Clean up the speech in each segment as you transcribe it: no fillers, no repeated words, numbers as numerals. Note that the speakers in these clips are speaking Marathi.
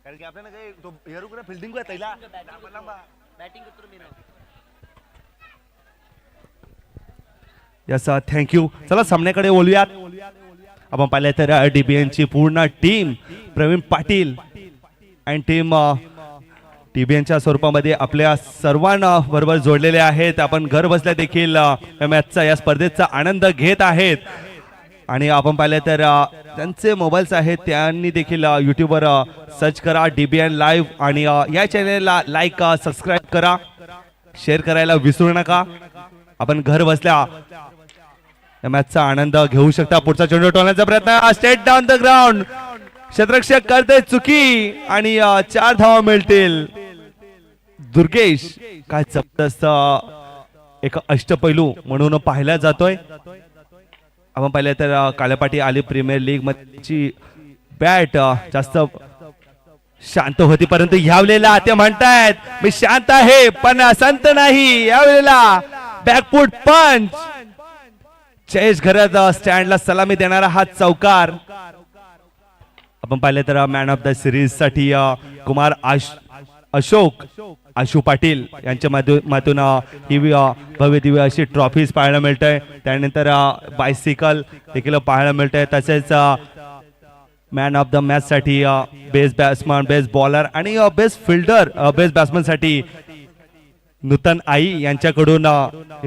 कारण की आपल्याला काही तो हेरू करा फिल्डिंग को तैला बॅटिंग करतो मी यस थँक्यू. चला सामन्याकडे बोलूयात. आपण पाहिलं तर DBN ची पूर्ण टीम प्रवीण पाटील आणि टीम DBNच्या स्वरूपामध्ये आपल्या सर्वांना बरोबर जोडलेले आहेत. आपण घर बसल्या देखील मॅचचा या स्पर्धेचा आनंद घेत आहेत. आणि आपण पाहिलं तर त्यांचे मोबाईल्स आहेत त्यांनी देखील यूट्यूबवर सर्च करा DBN लाईव्ह आणि या चॅनेलला लाईक सबस्क्राईब करा, शेअर करायला विसरू नका. आपण घर बसल्या या मॅचचा आनंद घेऊ शकता. पुढचा चेंडू टोलण्याचा प्रयत्न, स्ट्रेट डाऊन द ग्राउंड, क्षेत्ररक्षक करते चुकी आणि 4 धावा मिळतील. दुर्गेश काय जबरदस्त एक अष्टपैलू म्हणून पाहिला जातोय. आपण पाहिलं तर काळेपाटी आली प्रीमियर लीग मध्ये बॅट जास्त शांत होती, परंतु यावेळेला ते म्हणतायत मी शांत आहे पण संत नाही. यावेळेला बॅकफूट पंच, चेस घरात स्टँडला सलामी देणारा हा चौकार. आपण पाहिलं तर मॅन ऑफ द सिरीज साठी कुमार आशू पाटील यांच्या माध्यमातून ही भव्य दिव्य अशी ट्रॉफीज पाहायला मिळतंय. त्यानंतर बायसिकल देखील पाहायला मिळतंय. तसेच मॅन ऑफ द मॅच साठी बेस्ट बॅट्समन, बेस्ट बॉलर आणि बेस्ट फिल्डर, बेस्ट बॅट्समन साठी नूतन आई यांच्याकडून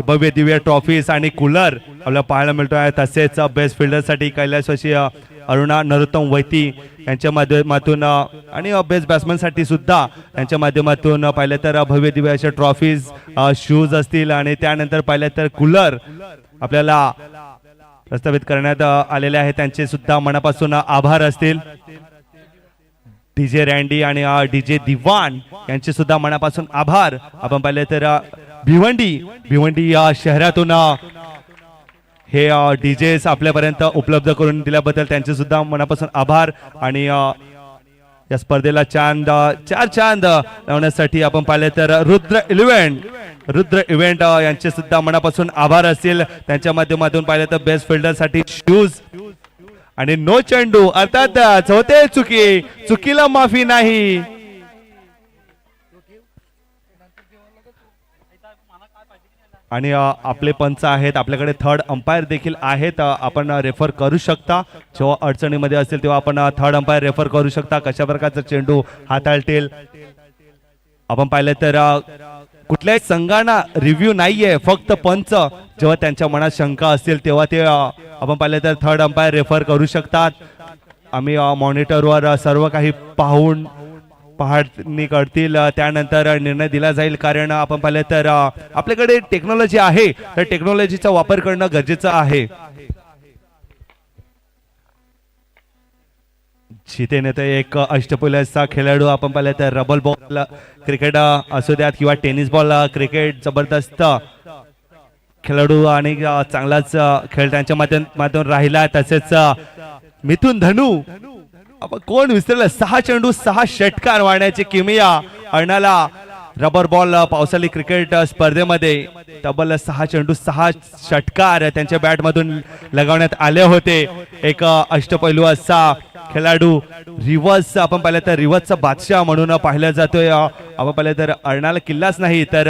भव्य दिव्य ट्रॉफीज आणि कूलर आपल्याला पाहायला मिळतोय. तसेच बेस्ट फिल्डर साठी कैलासवासी अरुणा नरोत्तम वैती यांच्या माध्यमातून आणि बेस्ट बॅट्समन साठी सुद्धा यांच्या माध्यमातून पाहिलं तर भव्य दिव्य अशा ट्रॉफीज, शूज असतील आणि त्यानंतर पाहिलं तर कूलर आपल्याला प्रस्तावित करण्यात आलेले आहे. त्यांचे सुद्धा मनापासून आभार असतील. डीजे रँडी आणि डीजे दिवान यांचे सुद्धा मनापासून आभार. आपण पाहिले तर भिवंडी या शहरातून हे डीजेस आपल्यापर्यंत उपलब्ध करून दिल्याबद्दल त्यांचे सुद्धा मनापासून आभार. आणि या स्पर्धेला चार चांद लावण्यासाठी आपण पाहिले तर रुद्र इव्हेंट यांचे सुद्धा मनापासून आभार असतील. त्यांच्या माध्यमातून पाहिले तर बेस्ट फिल्डर साठी शूज आणि नो चेंडू, अर्थात होते चुकीला माफी नाही. आणि आपले पंच आहेत, आपल्याकडे थर्ड अंपायर देखील आहेत. आपण रेफर करू शकता जेव्हा अडचणीमध्ये असेल तेव्हा आपण थर्ड अंपायर रेफर करू शकता. कशा प्रकारचा चेंडू हाताळतील आपण पाहिलं तर कुठल्याही संघांना रिव्ह्यू नाहीये, फक्त पंच जेव्हा त्यांच्या मनात शंका असतील तेव्हा ते आपण पाहिलं तर थर्ड अंपायर रेफर करू शकतात. आम्ही मॉनिटरवर सर्व काही पाहणी करतील, त्यानंतर निर्णय दिला जाईल. कारण आपण पाहिलं तर आपल्याकडे टेक्नॉलॉजी आहे, तर टेक्नॉलॉजीचा वापर करणं गरजेचं आहे. जितेने तर एक अष्टपैलूचा खेळाडू आपण पाहिलं तर रबल बॉल क्रिकेट असू द्यात किंवा टेनिस बॉल क्रिकेट, जबरदस्त खेळाडू आणि चांगलाच खेळ त्यांच्या माध्यमातून राहिला. तसेच मिथुन धनु, आपण कोण विसरलं, 6 चेंडू 6 षटकार मारण्याची किमया अर्णाला रबर बॉल पावसाळी क्रिकेट स्पर्धेमध्ये तब्बल 6 चेंडू 6 षटकार त्यांच्या बॅट मधून लगावण्यात आले होते. एक अष्टपैलू असा खेळाडू, रिवर्स आपण पाहिलं तर रिवर्सचा बादशाह म्हणून पाहिलं जातोय. आपण पाहिलं तर अर्णाला किल्लाच नाही तर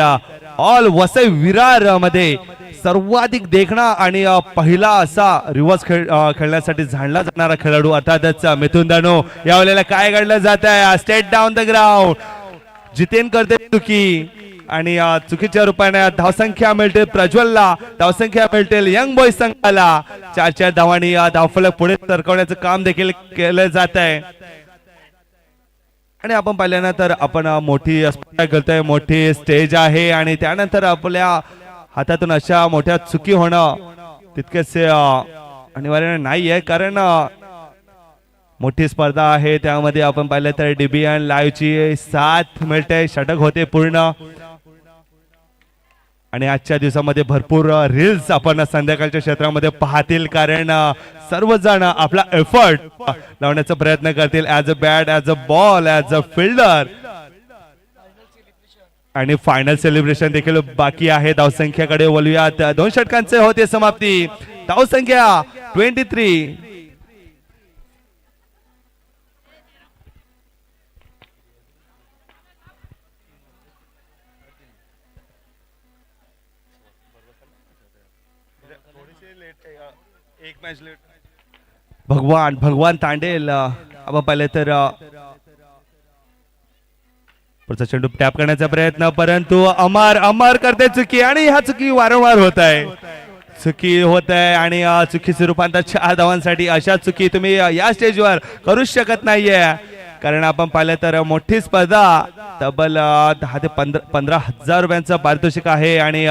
ऑल वसई विरार मध्ये सर्वाधिक देखणा आणि पहिला असा रिवर्स खेळण्यासाठी जाणला जाणारा खेळाडू अर्थातच मिथुन धनु. यावेळेला काय घडलं जात आहे, straight down the ground, Jiten करते चुकी आणि चुकीच्या रूपाने धावसंख्या मिळते प्रज्वलला, धावसंख्या मिळते यंग बॉईज संघाला. 4 धावांनी धावफलक पुढे सरकवण्याचं काम देखील केलं जात आहे. आणि आपण पाहिल्यानंतर आपण मोठी स्पर्धा करतोय, मोठी स्टेज आहे आणि त्यानंतर आपल्या हातातून अशा मोठ्या चुकी होणं तितकेसे अनिवार्य नाहीये, कारण मोठी स्पर्धा आहे. त्यामध्ये आपण पाहिलं तर डीबीएन लाईव्हची 7 मिनिटे षटक होते पूर्ण. आणि आजच्या दिवसामध्ये भरपूर रील्स आपण संध्याकाळच्या क्षेत्रामध्ये पाहतील, कारण सर्वजण आपला एफर्ट लावण्याचा प्रयत्न करतील as a bat, as a ball, as a fielder. आणि फायनल सेलिब्रेशन देखील बाकी आहे. धावसंख्याकडे बोलूयात. 2 षटकांचे होते समाप्ती. धावसंख्या 23. भगवान तांडेल आपण पाहिले तर पुढचा चेंडू टॅप करण्याचा प्रयत्न, परंतु अमर करते चुकी आणि ह्या चुकी वारंवार होत आहे. चुकी होत आहे आणि चुकीचे रूपांतर 4 धावांसाठी. अशा चुकी तुम्ही या स्टेजवर करूच शकत नाहीये, कारण आपण पाहिलं तर मोठी स्पर्धा, तब्बल 10 ते 15,000 रुपयांचं पारितोषिक आहे. आणि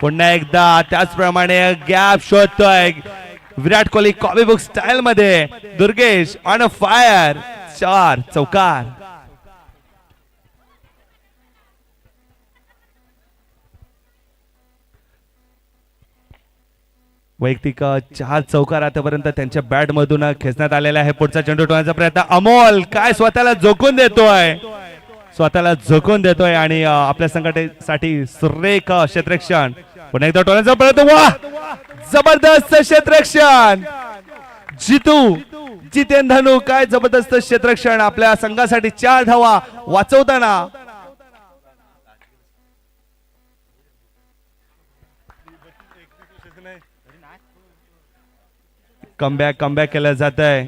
पुन्हा एकदा त्याचप्रमाणे gap शोधतोय Virat Kohli copy book style मध्ये. दुर्गेश ऑन अ फायर, 4 चौकार. वैयक्तिक 4 चौकार आतापर्यंत त्यांच्या बॅट मधून खेचण्यात आलेला आहे. पुढचा चेंडू टोळण्याचा प्रयत्न. अमोल काय स्वतःला झोकून देतोय आणि आपल्या संघटनेसाठी सुरेख क्षेत्ररक्षण. पुन्हा एकदा टोळण्याचा प्रयत्न. वा, जबरदस्त क्षेत्ररक्षण. जितेन धनू काय जबरदस्त क्षेत्ररक्षण आपल्या संघासाठी. 4 धावा वाचवताना. कमबॅक केलं जात आहे.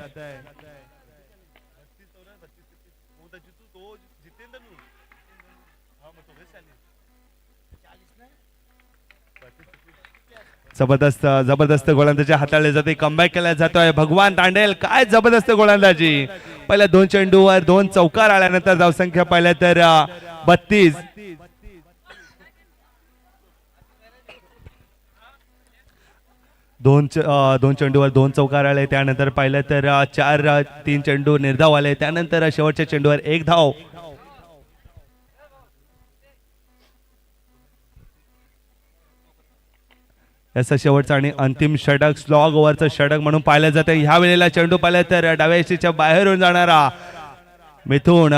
जबरदस्त गोलंदाजी हाताळली जाते. कमबॅक केला जातोय. भगवान तांडेल काय जबरदस्त गोलंदाजी. पहिल्या 2 चेंडूवर 2 चौकार आल्यानंतर धावसंख्या पाहिल्या तर 32. दोन चेंडूवर 2 चौकार आले. त्यानंतर पाहिलं तर 3 चेंडू निर्धाव आले. त्यानंतर शेवटच्या चेंडूवर 1 धाव. याचा शेवटचा आणि अंतिम षटक, स्लॉग ओव्हरचं षटक म्हणून पाहिलं जातं. ह्या वेळेला चेंडू पाहिलं तर डाव्या यष्टीच्या बाहेरून जाणारा मिथून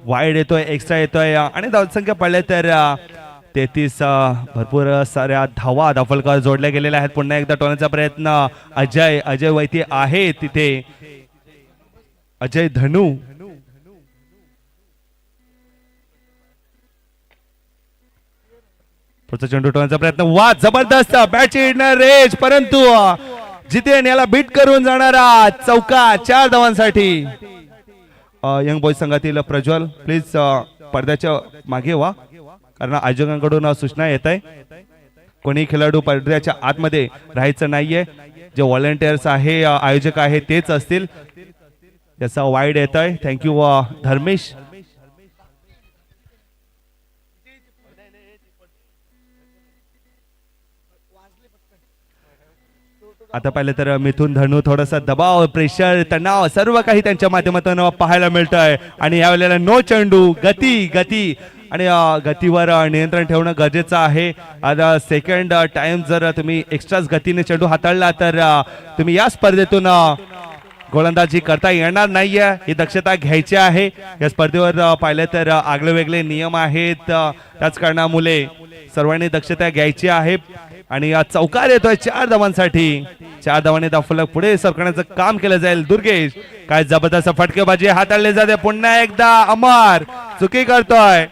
वाईड येतोय, एक्स्ट्रा येतोय. आणि धावसंख्या पाहिलं तर 33. भरपूर साऱ्या धावा फलकावर जोडल्या गेलेल्या आहेत. पुन्हा एकदा टोलण्याचा प्रयत्न. अजय वैती आहे तिथे. अजय धनू पुढचा चेंडू टोलण्याचा प्रयत्न. वा, जबरदस्त बॅटची रेंज, परंतु जितेन याला बीट करून जाणारा चौका. 4 धावांसाठी. यंग बॉयज संघातील प्रज्वल प्लीज पडद्याच्या मागे व्हा, कारण आयोजकांकडून सूचना येत आहे. कोणी खेळाडू पडद्याच्या आतमध्ये राहायचं नाहीये. जे व्हॉलंटियर्स आहे, आयोजक आहे तेच असतील. याचा वाईड येत आहे. थँक्यू धर्मेश. आता पाहिलं तर मिथून धनू थोडासा दबाव, प्रेशर, तणाव सर्व काही त्यांच्या माध्यमातून पाहायला मिळतंय. आणि या वेळेला नो चेंडू, गती आणि गतीवर नियंत्रण ठेवणं गरजेचं आहे. आता सेकंड टाइम जर तुम्ही एक्स्ट्राच गतीने चेंडू हाताळला तर तुम्ही या स्पर्धेतून गोलंदाजी करता येणार नाहीये. ही दक्षता घ्यायची आहे. या स्पर्धेवर पाहिलं तर आगळे वेगळे नियम आहेत. त्याच कारणामुळे सर्वांनी दक्षता घ्यायची आहे. आणि चौकार येतोय 4 धावांसाठी. 4 धावांनी फलक पुढे सरकण्याचं काम केलं जाईल. दुर्गेश काय जबरदस्त फटकेबाजी हाताळली जाते. पुन्हा एकदा अमर चुकी करतोय.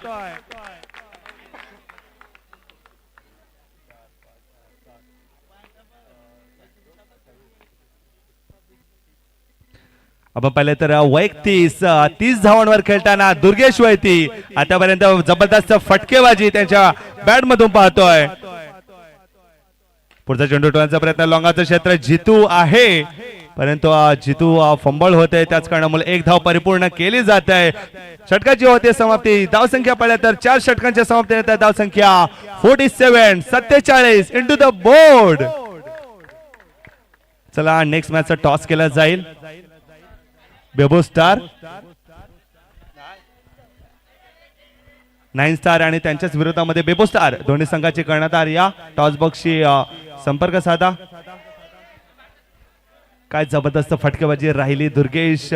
आपण पाहिलं तर वैयक्तिक 30 धावांवर खेळताना दुर्गेश वैती आतापर्यंत जबरदस्त फटकेबाजी त्यांच्या बॅट मधून पाहतोय. पुढचा चेंडू टोळण्याचा प्रयत्न. लॉंगाचं क्षेत्र जितू आहे परंतु जितू फंबल होते त्याच कारणामुळे एक धाव परिपूर्ण केली जात आहे. षटकाची होते समाप्ती. धावसंख्या पाहिल्या तर 4 षटकांच्या समाप्ती येतात. धावसंख्या 47 इंटू द बोर्ड. चला नेक्स्ट मॅचचा टॉस केला जाईल. बेबो स्टार 9 स्टार आणि त्यांच्याच विरोधामध्ये बेबो स्टार दोन्ही संघाचे कर्णधार या टॉस बॉक्सशी संपर्क साधा. काय जबरदस्त फटकेबाजी राहिली. दुर्गेश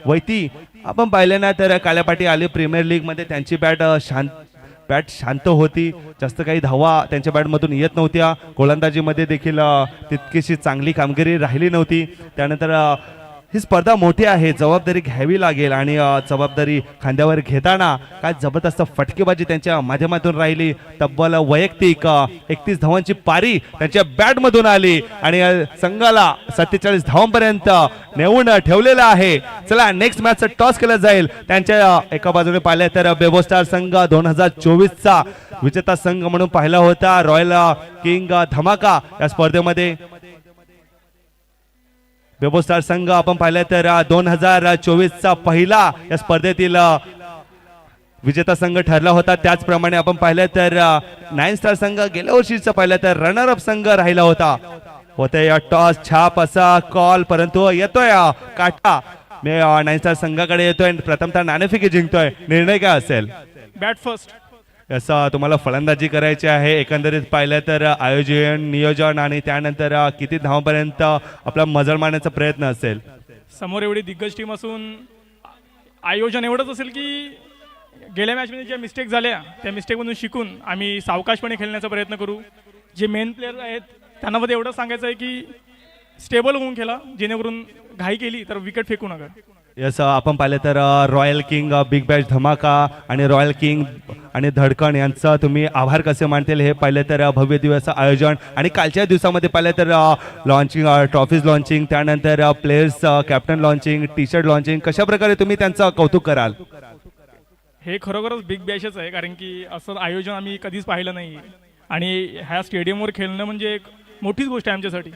वैती आपण पाहिले ना तर काल्यापाटी आली प्रीमियर लीग मध्ये त्यांची बॅट शांत होती. जास्त काही धावा त्यांच्या बॅटमधून येत नव्हत्या. गोलंदाजीमध्ये देखील तितकीशी चांगली कामगिरी राहिली नव्हती. त्यानंतर ही स्पर्धा मोठी आहे, जबाबदारी घ्यावी लागेल आणि जबाबदारी खांद्यावर घेताना काय जबरदस्त फटकेबाजी त्यांच्या माध्यमातून राहिली. तब्बल वैयक्तिक 31 धावांची पारी त्यांच्या बॅटमधून आली आणि संघाला 47 धावांपर्यंत नेऊन ठेवलेला आहे. चला नेक्स्ट मॅचचा टॉस केला जाईल. त्यांच्या एका बाजूने पाहिले तर बेबो स्टार संघ 2024चा विजेता संघ म्हणून पाहिला होता. रॉयल किंग धमाका या स्पर्धेमध्ये बेबो स्टार संघ आपण पाहिलं तर 2024चा पहिला या स्पर्धेतील विजेता संघ ठरला होता. त्याचप्रमाणे आपण पाहिलं तर 9 स्टार संघ गेल्या वर्षीचा पाहिलं तर रनर अप संघ राहिला होता. होते या टॉस छाप असा कॉल परंतु येतोय काटा 9 स्टार संघाकडे येतोय. प्रथमतः नाणेफेकी जिंकतोय. निर्णय काय असेल? Bat first. असं तुम्हाला फलंदाजी करायची आहे. एकंदरीत पाहिलं तर आयोजन नियोजन आणि त्यानंतर किती धावांपर्यंत आपला मजल मारण्याचा प्रयत्न असेल. समोर एवढी दिग्गज टीम असून आयोजन एवढंच असेल की गेल्या मॅचमध्ये ज्या मिस्टेक झाल्या त्या मिस्टेकमधून शिकून आम्ही सावकाशपणे खेळण्याचा प्रयत्न करू. जे मेन प्लेयर आहेत त्यांना मध्ये एवढं सांगायचं आहे की स्टेबल होऊन खेळा, जेणेकरून घाई केली तर विकेट फेकू नका. यस आपण पाहिलं तर रॉयल किंग बिग बॅश धमाका आणि रॉयल किंग आणि धडकन यांचा तुम्ही आभार कसे मानतील हे पाहिलं तर भव्य दिवस आयोजन आणि कालच्या दिवसामध्ये पाहिलं तर लॉन्चिंग ट्रॉफीज लॉन्चिंग त्यानंतर players captain launching T shirt launching कशा प्रकारे तुम्ही त्यांचं कौतुक कराल? हे खरोखरच बिग बॅशच आहे, कारण की असं आयोजन आम्ही कधीच पाहिलं नाही आणि ह्या स्टेडियमवर खेळणं म्हणजे एक मोठीच गोष्ट आहे आमच्यासाठी.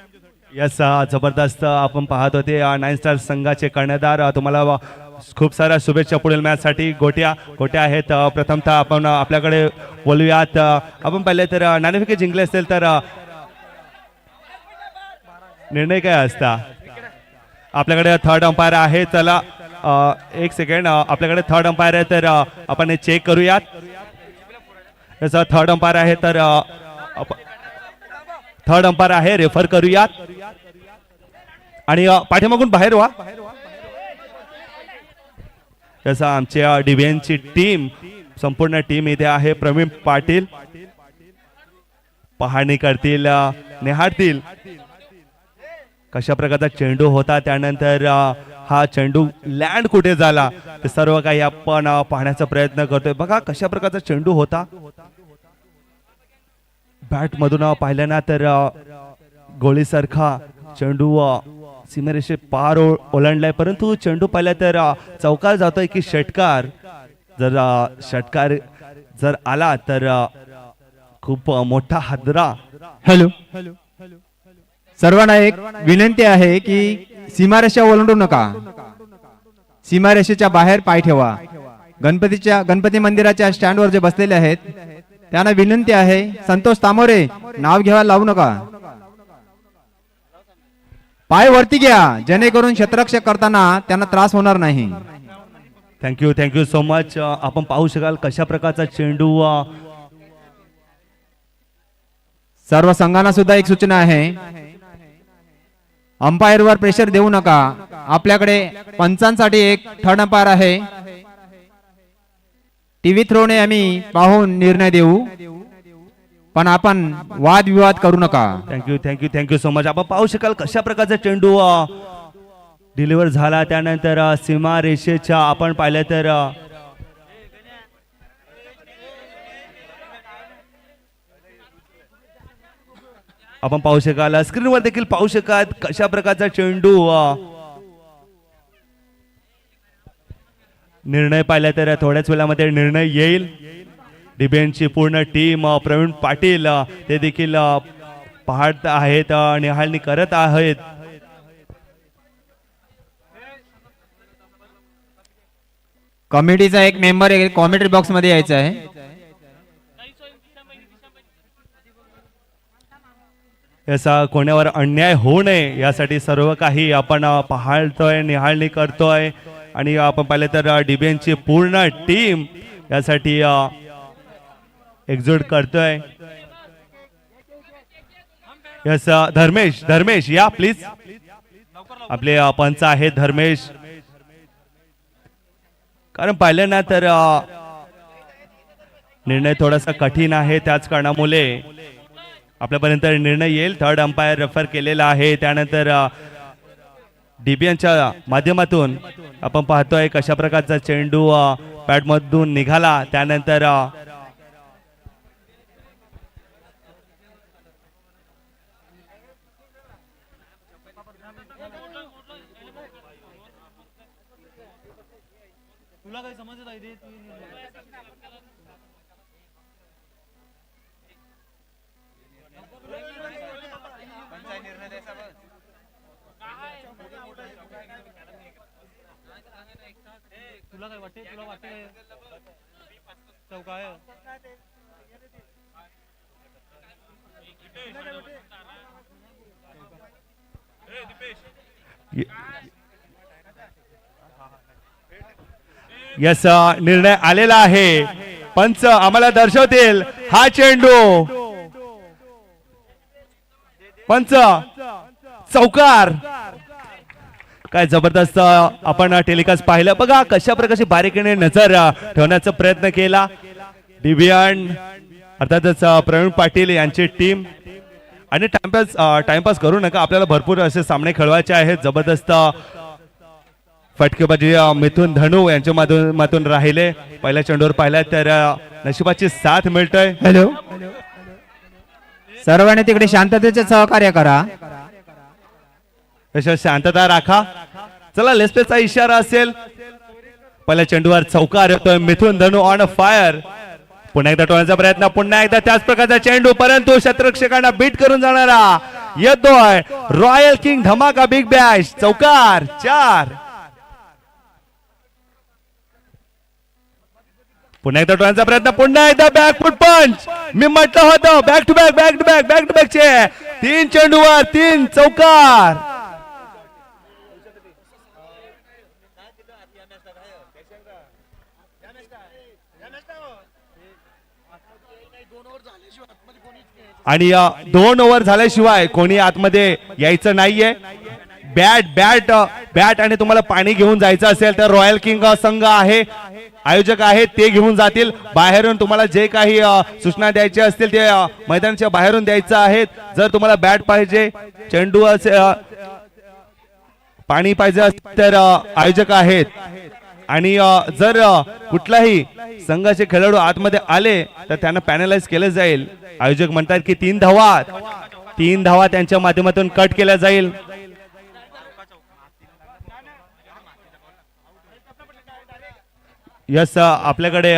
यस जबरदस्त आपण पाहत होते 9 स्टार संघाचे कर्णधार. तुम्हाला खूप साऱ्या शुभेच्छा पुढील मॅच साठी. गोट्या आहेत. प्रथमतः आपण आपल्याकडे बोलूयात. आपण पाहिले तर नाणेफेकी जिंकले असेल तर निर्णय काय असता? आपल्याकडे थर्ड अंपायर आहे. चला एक सेकंड. आपल्याकडे थर्ड अंपायर आहे तर आपण चेक करूयात. याचा थर्ड अंपायर आहे तर थर्ड अंपायर आहे, रेफर करूयात आणि पाठीमागून बाहेर व्हा. तसं आमच्या डिव्हिजनची टीम संपूर्ण टीम इथे आहे. प्रवीण पाटील पाहणी करतील, निहाळतील कशा प्रकारचा चेंडू होता, त्यानंतर हा चेंडू लँड कुठे झाला ते सर्व काही आपण पाहण्याचा प्रयत्न करतोय. बघा कशा प्रकारचा चेंडू होता. बॅट मधून पाहिलं ना तर गोळीसारखा चेंडू सीमारेषे पार ओलांडलाय, परंतु चेंडू पाहिला तर चौकार जातोय की षटकार. षटकार जर आला तर खूप मोठा हादरा. हॅलो, सर्वांना एक विनंती आहे की सीमारेषा ओलांडू नका. सीमारेषेच्या बाहेर पाय ठेवा. गणपती मंदिराच्या स्टँडवर जे बसलेले आहेत त्यांना विनंती आहे, संतोष तामोरे नाव घ्यायला लावू नका. पाय वरती घ्या जेणेकरून क्षेत्ररक्षक करताना त्यांना त्रास होणार नाही. Thank you so much. आपण पाहू शकाल कशा प्रकारचा चेंडू. सर्व संघांना सुद्धा एक सूचना आहे, अंपायर वर प्रेशर देऊ नका. आपल्याकडे पंचांसाठी एक थर्ड अंपायर आहे. टीव्ही थ्रोने आम्ही पाहून निर्णय देऊ, पण आपण वादविवाद करू नका. Thank you so much. आपण पाहू शकाल कशा प्रकारचा चेंडू डिलिव्हर झाला. त्यानंतर सीमा रेषेच्या आपण पाहिलं तर आपण पाहू शकाल स्क्रीनवर देखील पाहू शकाल कशा प्रकारचा चेंडू. निर्णय पाहिला तर थोड्याच वेळामध्ये निर्णय येईल. डिबेंचची पूर्ण टीम प्रवीण पाटील ते देखील पाहत आहेत, निहाळणी करत आहेत. कमिटीचा एक मेंबर कॉमेंट्री बॉक्स मध्ये यायचा आहे. याचा कोणावर अन्याय होऊ नये यासाठी सर्व काही आपण पाहतोय, निहाळणी करतोय. आणि आपण पाहिलं तर DBNची पूर्ण टीम यासाठी एकजूट करतोय. यस धर्मेश या प्लीज. आपले पंच आहेत धर्मेश. कारण पाहिलं ना तर निर्णय थोडासा कठीण आहे, त्याच कारणामुळे आपल्यापर्यंत निर्णय येईल. थर्ड अंपायर रेफर केलेला आहे. त्यानंतर DBNच्या माध्यमातून आपण पाहतोय कशा प्रकारचा चेंडू पॅडमधून निघाला. त्यानंतर तुला काही समजत आहे ते तुला काय वाटते? तुला वाटते चौका आहे? यस निर्णय आलेला आहे. पंच आम्हाला दर्शवतील हा चेंडू. पंच चौकार. काय जबरदस्त आपण टेलिकास्ट पाहिलं. बघा कशा प्रकारची बारीकीने नजर ठेवण्याचा प्रयत्न केला DBN अर्थातच प्रवीण पाटील यांची टीम. आणि टाइमपास करू नका, आपल्याला भरपूर असे सामने खेळवायचे आहेत. जबरदस्त फटकेबाजी मिथुन धनू यांच्या माध्यमातून राहिले. पहिल्या चेंडूवर पाहिला तर नशिबाची साथ मिळतोय. हॅलो, सर्वांनी तिकडे शांततेचे सहकार्य करा. शांतता राखा. चला लेस्पेचा इशारा असेल. पहिल्या चेंडूवर चौकार येतोय. मिथुन धनू ऑन फायर. पुन्हा एकदा टोळण्याचा प्रयत्न. पुन्हा एकदा त्याच प्रकारचा चेंडू, परंतु शत्रक्षकांना बीट करून जाणारा येतोय रॉयल किंग धमाका बिग बॅश. चौकार 4. पुन्हा एकदा टोळण्याचा प्रयत्न. पुन्हा एकदा बॅकफुट पंच. मी म्हटलं होतं बॅक टू बॅक चे 3 चेंडूवर 3 चौकार. आणि 2 ओव्हर झाल्याशिवाय कोणी आतमध्ये यायचं नाहीये. बॅट आणि तुम्हाला पाणी घेऊन जायचं असेल तर रॉयल किंग संघ आहे, आयोजक आहेत, ते घेऊन जातील. बाहेरून तुम्हाला जे काही सूचना द्यायच्या असतील ते मैदानाच्या बाहेरून द्यायचं आहेत. जर तुम्हाला बॅट पाहिजे, चेंडू पाणी पाहिजे असेल तर आयोजक आहेत. आणि जर कुठलाही संघाचे खेळाडू आतमध्ये आले तर त्यांना पॅनलाइज केलं जाईल. आयोजक म्हणतात की 3 धावा त्यांच्या माध्यमातून कट केल्या जाईल. यस आपल्याकडे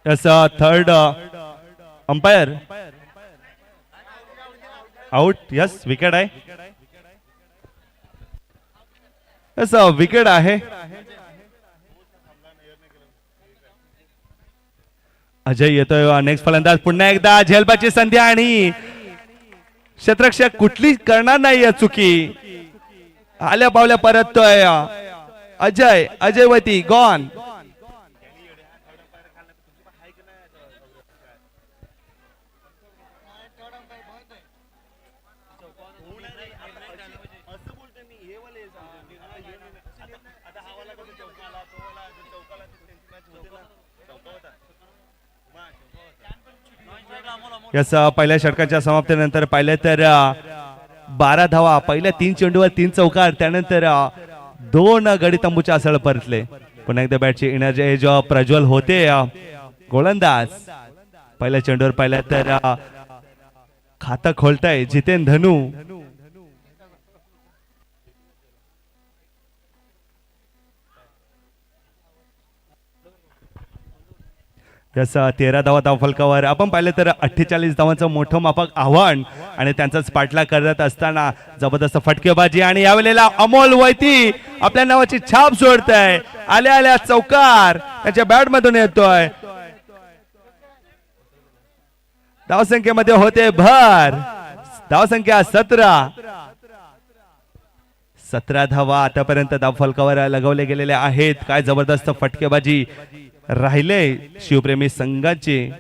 yes third umpire out. Yes wicket आहे. यस विकेट आहे. अजय येतोय नेक्स्ट फलंदाज. पुन्हा एकदा झेलबाची संधी आणि क्षेत्ररक्षक कुठली करणार नाही चुकी. आल्या पावल्या परततोय अजय वती गॉन. याचा पहिल्या षटकाच्या समाप्तीनंतर पाहिलं तर 12 धावा. पहिल्या 3 चेंडूवर 3 चौकार. त्यानंतर 2 गडी तंबूच्या आसळ परतले. पुन्हा एकदा बॅटची एनर्जी एज प्रज्वल होते गोलंदाज. पहिल्या चेंडूवर पाहिलं तर खातं खोलताय जितेन धनू. जसं 13 धावा धावफलकावर आपण पाहिलं तर 48 धावांचं मोठं माफक आव्हान आणि त्यांचाच पाठलाग करत असताना जबरदस्त फटकेबाजी आणि यावेळेला अमोल वैती आपल्या नावाची छाप सोडतंय. आल्या आल्या चौकार त्याच्या बॅट मधून येतोय. धावसंख्येमध्ये होते भर. धावसंख्या 17 धावा आतापर्यंत धावफलकावर लगवले गेलेले आहेत. काय जबरदस्त फटकेबाजी राहिले शिवप्रेमी संघाचे,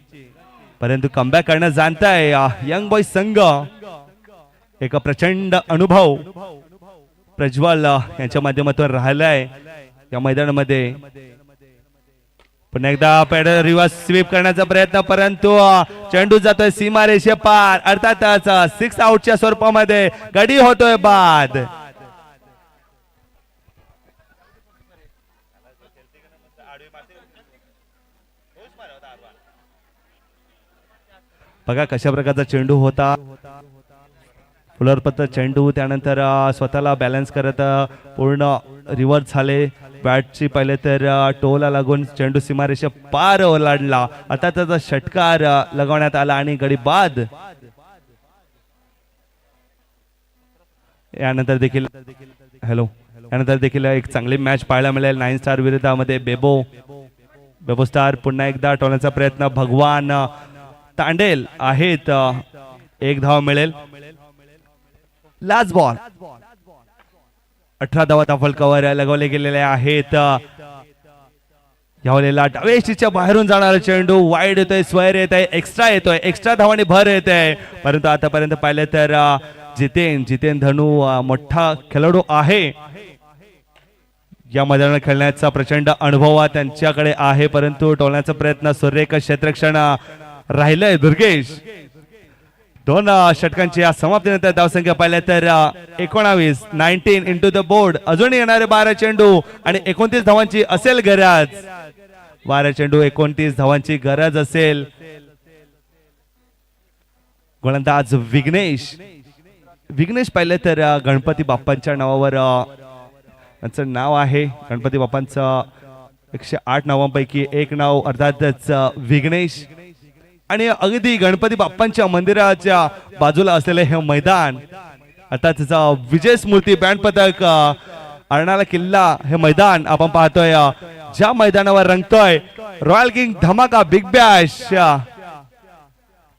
परंतु कमबॅक करणं जाणताय यंग बॉय संघ. एक प्रचंड अनुभव प्रज्वल यांच्या माध्यमातून राहिलाय या मैदानामध्ये. पुन्हा एकदा पॅड रिव्हर्स स्वीप करण्याचा प्रयत्न, परंतु चेंडू जातोय सीमारेषे पार. अर्थातच 6 आउटच्या स्वरूपामध्ये गडी होतोय बाद. बघा कशा प्रकारचा चेंडू होता. फुलरपत्र चेंडू, त्यानंतर स्वतःला बॅलन्स करत पूर्ण रिव्हर्स झाले. बॅटची पहिले तर टोला लागून चेंडू सीमारेषा पार ओलांडला. आता त्याचा षटकार लगवण्यात आला आणि गडी बाद. यानंतर देखील एक चांगली मॅच पाहायला मिळेल. 9 स्टार विरोधामध्ये बेबो स्टार. पुन्हा एकदा टोलण्याचा प्रयत्न. भगवान तांडेल आहेत. 1 धाव मिळेल. Last ball. 18 धावा धावफलकावर लगवले गेलेले आहेत. यावेळेला डावेशीच्या बाहेरून जाणारा चेंडू वाईड येतोय, स्क्वेअर येत आहे, एक्स्ट्रा येतोय, एक्स्ट्रा धावांनी भर येत आहे. परंतु आतापर्यंत पाहिलं तर जितेन धनू मोठा खेळाडू आहे. या मैदानात खेळण्याचा प्रचंड अनुभव त्यांच्याकडे आहे, परंतु टोलण्याचा प्रयत्न सुरेख क्षेत्ररक्षण राहिलंय. दुर्गेश 2 षटकांची या समाप्तीनंतर धावसंख्या पाहिल्या तर 19 इंटू द बोर्ड. अजून येणारे 12 चेंडू आणि 29 धावांची असेल गरज. 12 चेंडू 29 धावांची गरज असेल. गोलंदाज विघ्नेश पाहिलं तर गणपती बाप्पांच्या नावावर त्यांचं नाव आहे. गणपती बाप्पांचं 108 नावांपैकी एक नाव अर्थातच विघ्नेश. आणि अगदी गणपती बाप्पांच्या मंदिराच्या बाजूला असलेले हे मैदान, आता त्याचा विजय स्मृती बँड पथक अर्नाळा किल्ला हे मैदान आपण पाहतोय. ज्या मैदानावर रंगतोय रॉयल किंग धमाका बिग बॅश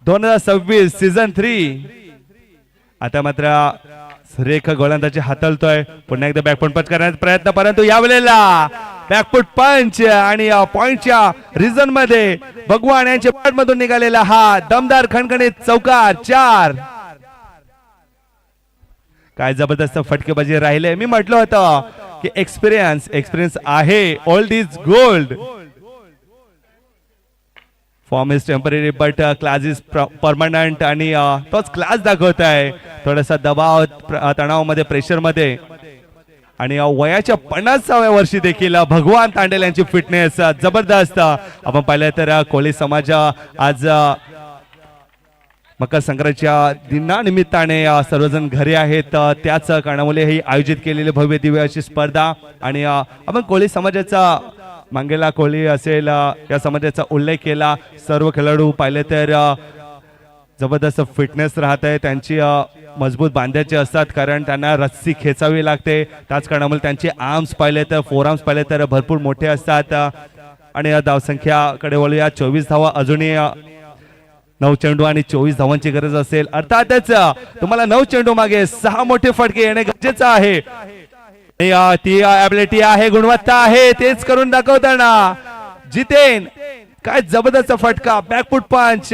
2026 सीझन 3. आता मात्र सुरेख गोलंदाजी हाताळतोय. पुन्हा एकदा बॅकफुट पंच करण्याचा प्रयत्न, परंतु यावेळेला बॅकफुट पंच आणि पॉइंटच्या रिझन मध्ये भगवान यांच्या बॅट मधून निघालेला हा दमदार खणखणीत चौकार 4. काय जबरदस्त फटकेबाजी राहिले. मी म्हटलं होतं की एक्सपिरियन्स आहे. Old is gold. Form is temporary but class is permanent. आणि तोच क्लास दाखवत आहे. थोडासा दबाव तणावामध्ये प्रेशरमध्ये. आणि वयाच्या 50व्या वर्षी देखील भगवान तांडेल यांची फिटनेस जबरदस्त. आपण पाहिलं तर कोळी समाज आज मकर संक्रांतीच्या दिनानिमित्ताने सर्वजण घरी आहेत. त्याच कारणामुळे ही आयोजित केलेली भव्य दिव्य अशी स्पर्धा. आणि आपण कोळी समाजाचा मांगेला कोळी असेल या समाजाचा उल्लेख केला. सर्व खेळाडू पाहिले तर जबरदस्त फिटनेस राहत आहे. त्यांची मजबूत बांधायचे असतात, कारण त्यांना रस्सी खेचावी लागते. त्याच कारणामुळे त्यांचे आर्म्स पाहिले तर 4 आर्म्स पाहिले तर भरपूर मोठे असतात. आणि धावसंख्याकडे वळूया. 24 धावा अजूनही 9 चेंडू आणि 24 धावांची गरज असेल. अर्थातच तुम्हाला 9 चेंडू मागे 6 मोठे फटके येणे गरजेचं आहे. ती ॲबिलिटी आहे, गुणवत्ता आहे. तेच करून दाखवताना जितेन काय जबरदस्त फटका. बॅकफुट पंच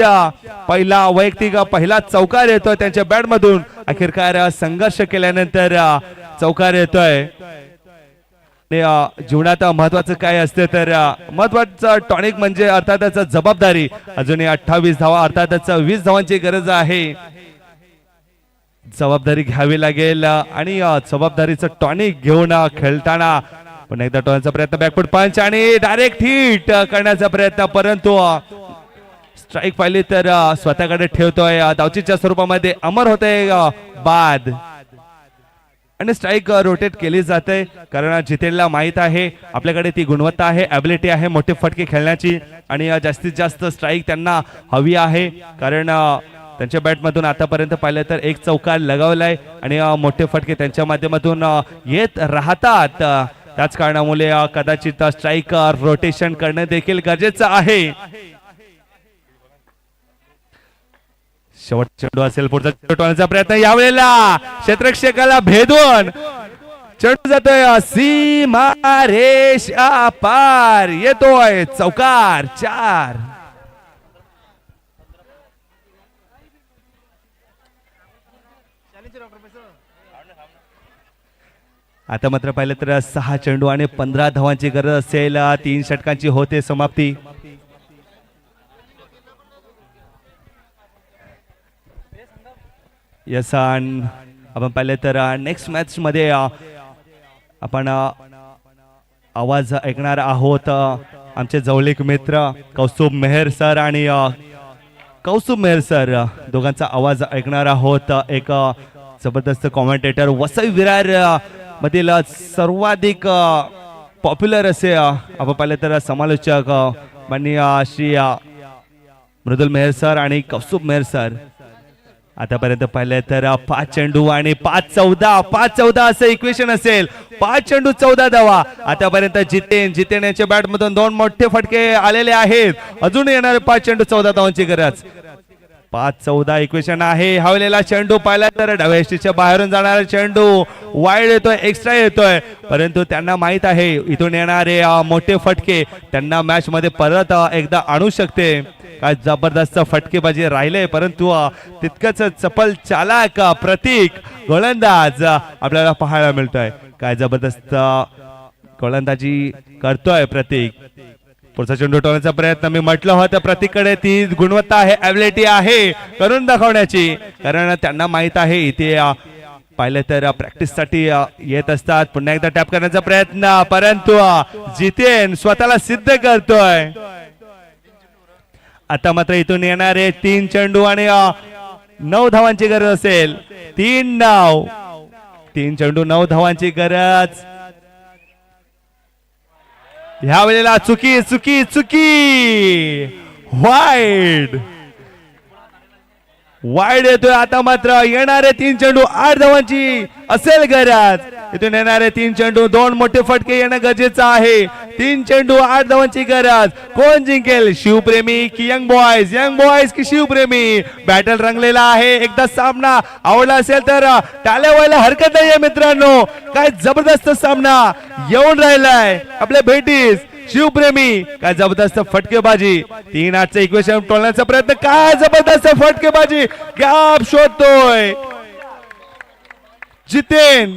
पहिला वैयक्तिक पहिला चौकार येतोय त्यांच्या बॅट मधून. अखेरकार संघर्ष केल्यानंतर चौकार येतोय. जीवनात महत्वाचं काय असते तर महत्वाचं टॉनिक म्हणजे अर्थातच जबाबदारी. अजूनही 28 धावा अर्थातच 20 धावांची गरज आहे. जबाबदारी घ्यावी लागेल आणि जबाबदारीचं टॉनिक घेऊन खेळताना पुन्हा एकदा टोलण्याचा प्रयत्न. बॅकफुट पंच आणि डायरेक्ट हिट करण्याचा प्रयत्न, परंतु स्ट्राईक पाहिली तर स्वतःकडे ठेवतोय. धावचीच्या स्वरूपामध्ये अमर होते बाद. आणि स्ट्राईक रोटेट केली जाते कारण जितेनला माहित आहे आपल्याकडे ती गुणवत्ता आहे, ॲबिलिटी आहे मोठे फटके खेळण्याची आणि जास्तीत जास्त स्ट्राईक त्यांना हवी आहे कारण त्यांच्या बॅटमधून आतापर्यंत पाहिलं तर एक चौकार लगावलाय आणि मोठे फटके त्यांच्या माध्यमातून येत राहतात. त्याच कारणामुळे कदाचित स्ट्राईक रोटेशन करणे देखील गरजेचं आहे. शेवटचा चेंडू असेल, पुढचा चेंडू टोलण्याचा प्रयत्न यावेळेला क्षेत्ररक्षकाला भेदून चेंडू जातोय सीमा रेष पार, येतोय चौकार 4. आता मात्र पाहिलं तर 6 चेंडू आणि 15 धावांची गरज असेल. 3 षटकांची होते समाप्ती. यस आपण पाहिलं तर नेक्स्ट मॅच मध्ये आपण आवाज ऐकणार आहोत आमचे जवळीक मित्र कौस्तुभ मेहर सर आणि कौस्तुभ मेहर सर दोघांचा आवाज ऐकणार आहोत. एक जबरदस्त कॉमेंटेटर वसई विरार मधील सर्वाधिक पॉप्युलर असे आपण पाहिलं तर समालोचक माननीय श्री मृदुल मेहर सर आणि कौस्तुभ मेहर सर. आतापर्यंत पाहिलं तर 5 चेंडू आणि 5-14 असं इक्वेशन असेल. 5 चेंडू 14 धावा. आतापर्यंत जितेन यांच्या बॅट मधून 2 मोठे फटके आलेले आहेत. अजून येणारे 5 चेंडू 14 धावांची गरज. 5-14 इक्वेशन आहे. हवलेला चेंडू पाहिला तर डाव्याष्टीच्या बाहेरून जाणारा चेंडू वाईड येतोय, एक्स्ट्रा येतोय, परंतु त्यांना माहित आहे इथून येणारे मोठे फटके त्यांना मॅच मध्ये परत एकदा आणू शकते. काय जबरदस्त फटकेबाजी राहिले, परंतु तितकंच चपल चालाक प्रतीक गोलंदाज आपल्याला पाहायला मिळतोय. काय जबरदस्त गोलंदाजी करतोय प्रतीक. पुढचा चेंडू टोलण्याचा प्रयत्न. मी म्हटलं होतं प्रतीककडे ती गुणवत्ता आहे, ॲबिलिटी आहे करून दाखवण्याची, कारण त्यांना माहित आहे इथे पाहिलं तर प्रॅक्टिस साठी येत असतात. पुन्हा एकदा टॅप करण्याचा प्रयत्न, परंतु जितेन स्वतःला सिद्ध करतोय. आता मात्र इथून येणारे 3 चेंडू आणि 9 धावांची गरज असेल. 3 चेंडू 9 धावांची गरज. ह्या वेळेला चुकी चुकी चुकी वाईड येतोय. आता मात्र येणारे 3 चेंडू 8 धावांची असेल गरज. इथून येणारे 3 चेंडू 2 मोठे फटके येणं गरजेचं आहे. 3 चेंडू 8 धावांची गरज. कोण जिंकेल, शिवप्रेमी की यंग बॉयज की शिवप्रेमी? बॅटल रंगलेला आहे. एकदा सामना आवडला असेल तर टाळ्या व्हायला हरकत नाहीये मित्रांनो. काय जबरदस्त सामना येऊन राहिलाय आपल्या भेटीस. शिवप्रेमी काय जबरदस्त फटकेबाजी. 3-8चं इक्वेशन टोलण्याचा प्रयत्न. काय जबरदस्त फटकेबाजी. गॅप शोधतोय जितेन.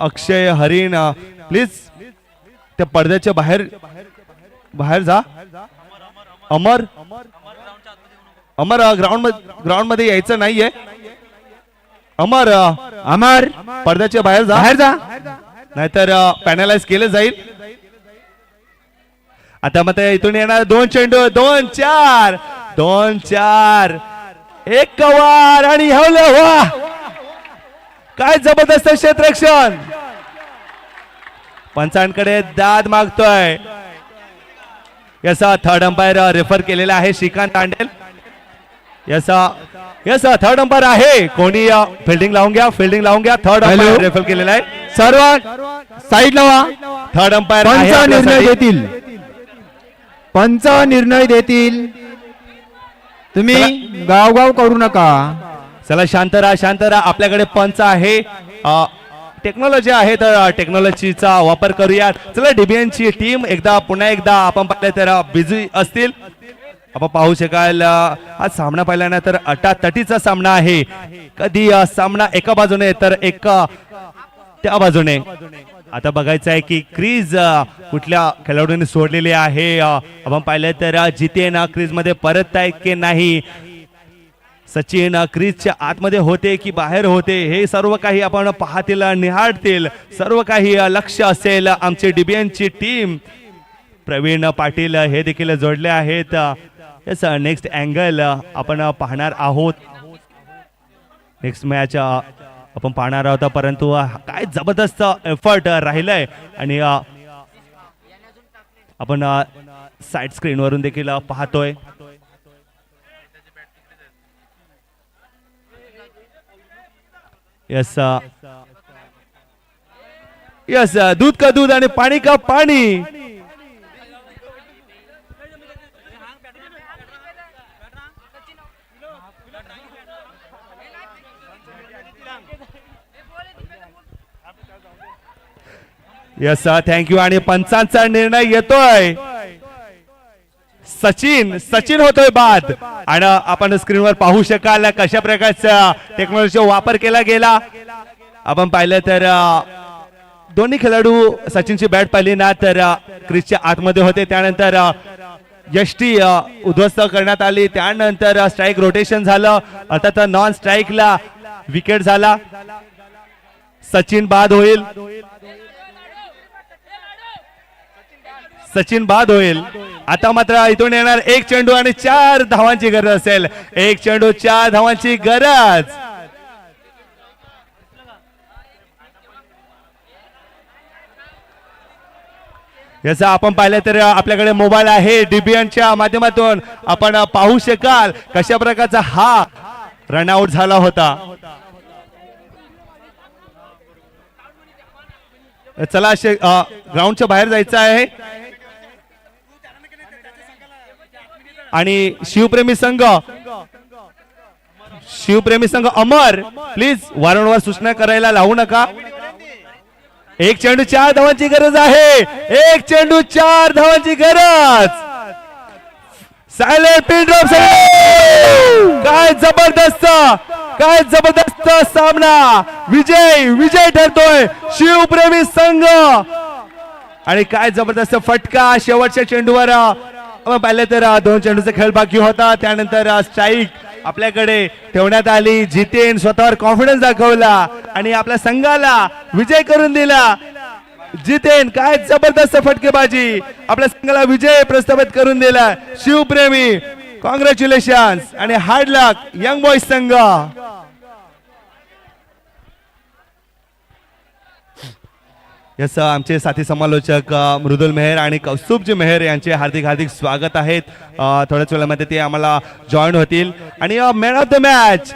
अक्षय हरिण प्लीज त्या पडद्याच्या बाहेर जा. अमर ग्राउंड मध्ये यायचं नाहीये. अमर पडद्याच्या बाहेर जा नाहीतर पॅनलाइज केलं जाईल. आता मग इथून येणार 2 चेंडू 2-4 एक कवार आणि हवले. वा काय जबरदस्त क्षेत्ररक्षण. पंचांकडे दाद मागतोय. याचा थर्ड अंपायर रेफर केलेला आहे श्रीकांत तांडेल. याचा थर्ड अंपायर आहे. कोणी फिल्डिंग लावून घ्या. थर्ड अंपायर रेफर केलेला आहे. सर्व साईड लावा. थर्ड अंपायर पंच निर्णय देतील. तुम्ही गाव करू नका. चला शांत राहा. आपल्याकडे पंच आहे, टेक्नॉलॉजी आहे, तर टेक्नॉलॉजीचा वापर करूयात. चला डीबीएनची टीम पुन्हा एकदा आपण पाहिलं तर बिझी असतील. आपण पाहू शकाल आज सामना पाहिल्यानंतर अटातटीचा सामना आहे. कधी सामना एका बाजूने तर एका त्या बाजूने. आता बघायचं आहे की क्रीज कुठल्या खेळाडूंनी सोडलेली आहे. आपण पाहिलं तर जितेन क्रीज मध्ये परत आहे की नाही. सचिन क्रीजच्या आतमध्ये होते की बाहेर होते हे सर्व काही आपण पाहतील, निहाळतील. सर्व काही लक्ष असेल. आमची डीबीएनची टीम प्रवीण पाटील हे देखील जोडले आहेत. नेक्स्ट अँगल आपण पाहणार आहोत. नेक्स्ट मॅच आपण पाहणार आहोत, परंतु काय जबरदस्त एफर्ट राहिलाय आणि आपण साइड स्क्रीन वरून देखील पाहतोय. यस यस, दूध का दूध आणि पाणी का पाणी. Yes thank you. आणि पंचांचा निर्णय येतोय. सचिन होतोय बाद. आणि आपण स्क्रीनवर पाहू शकाल कशा प्रकारचा टेक्नॉलॉजीचा वापर केला गेला. आपण पाहिलं तर दोन्ही खेळाडू सचिनची बॅट पाहिली ना तर क्रिसच्या आतमध्ये होते. त्यानंतर यष्टी उद्ध्वस्त करण्यात आली. त्यानंतर स्ट्राईक रोटेशन झालं, अर्थात नॉन स्ट्राईकला विकेट झाला. सचिन बाद होईल. आता मात्र इथून येणार एक चेंडू आणि 4 धावांची गरज असेल. एक चेंडू 4 धावांची गरज. याचा आपण पाहिलं तर आपल्याकडे मोबाईल आहे. डीबीएनच्या माध्यमातून आपण पाहू शकाल कशा प्रकारचा हा रनआउट झाला होता. चला ग्राउंडच्या बाहेर जायचं आहे. आणि शिवप्रेमी संघ अमर, प्लीज वारंवार सूचना करायला लावू नका. एक चेंडू 4 धावांची गरज आहे. एक चेंडू 4 धावांची गरज. Silent pin drop. काय जबरदस्त सामना. विजय ठरतोय शिवप्रेमी संघ. आणि काय जबरदस्त फटका शेवटच्या चेंडूवर. पाहिलं तर 2 चेंडूचा खेळ बाकी होता. त्यानंतर स्ट्राईक आपल्याकडे ठेवण्यात आली. जितेन स्वतःवर कॉन्फिडन्स दाखवला आणि आपल्या संघाला विजय करून दिला. जितेन काय जबरदस्त फटकेबाजी, आपल्या संघाला विजय प्रस्थापित करून दिला. शिवप्रेमी कॉंग्रॅच्युलेशन्स आणि हार्ड लक यंग बॉईज संघ. यस, आमचे साथी समालोचक मृदुल मेहर आणि कौस्तुभजी मेहर यांचे हार्दिक स्वागत आहेत. थोड्याच वेळामध्ये ते आम्हाला जॉईन होतील. आणि मॅन ऑफ द मॅच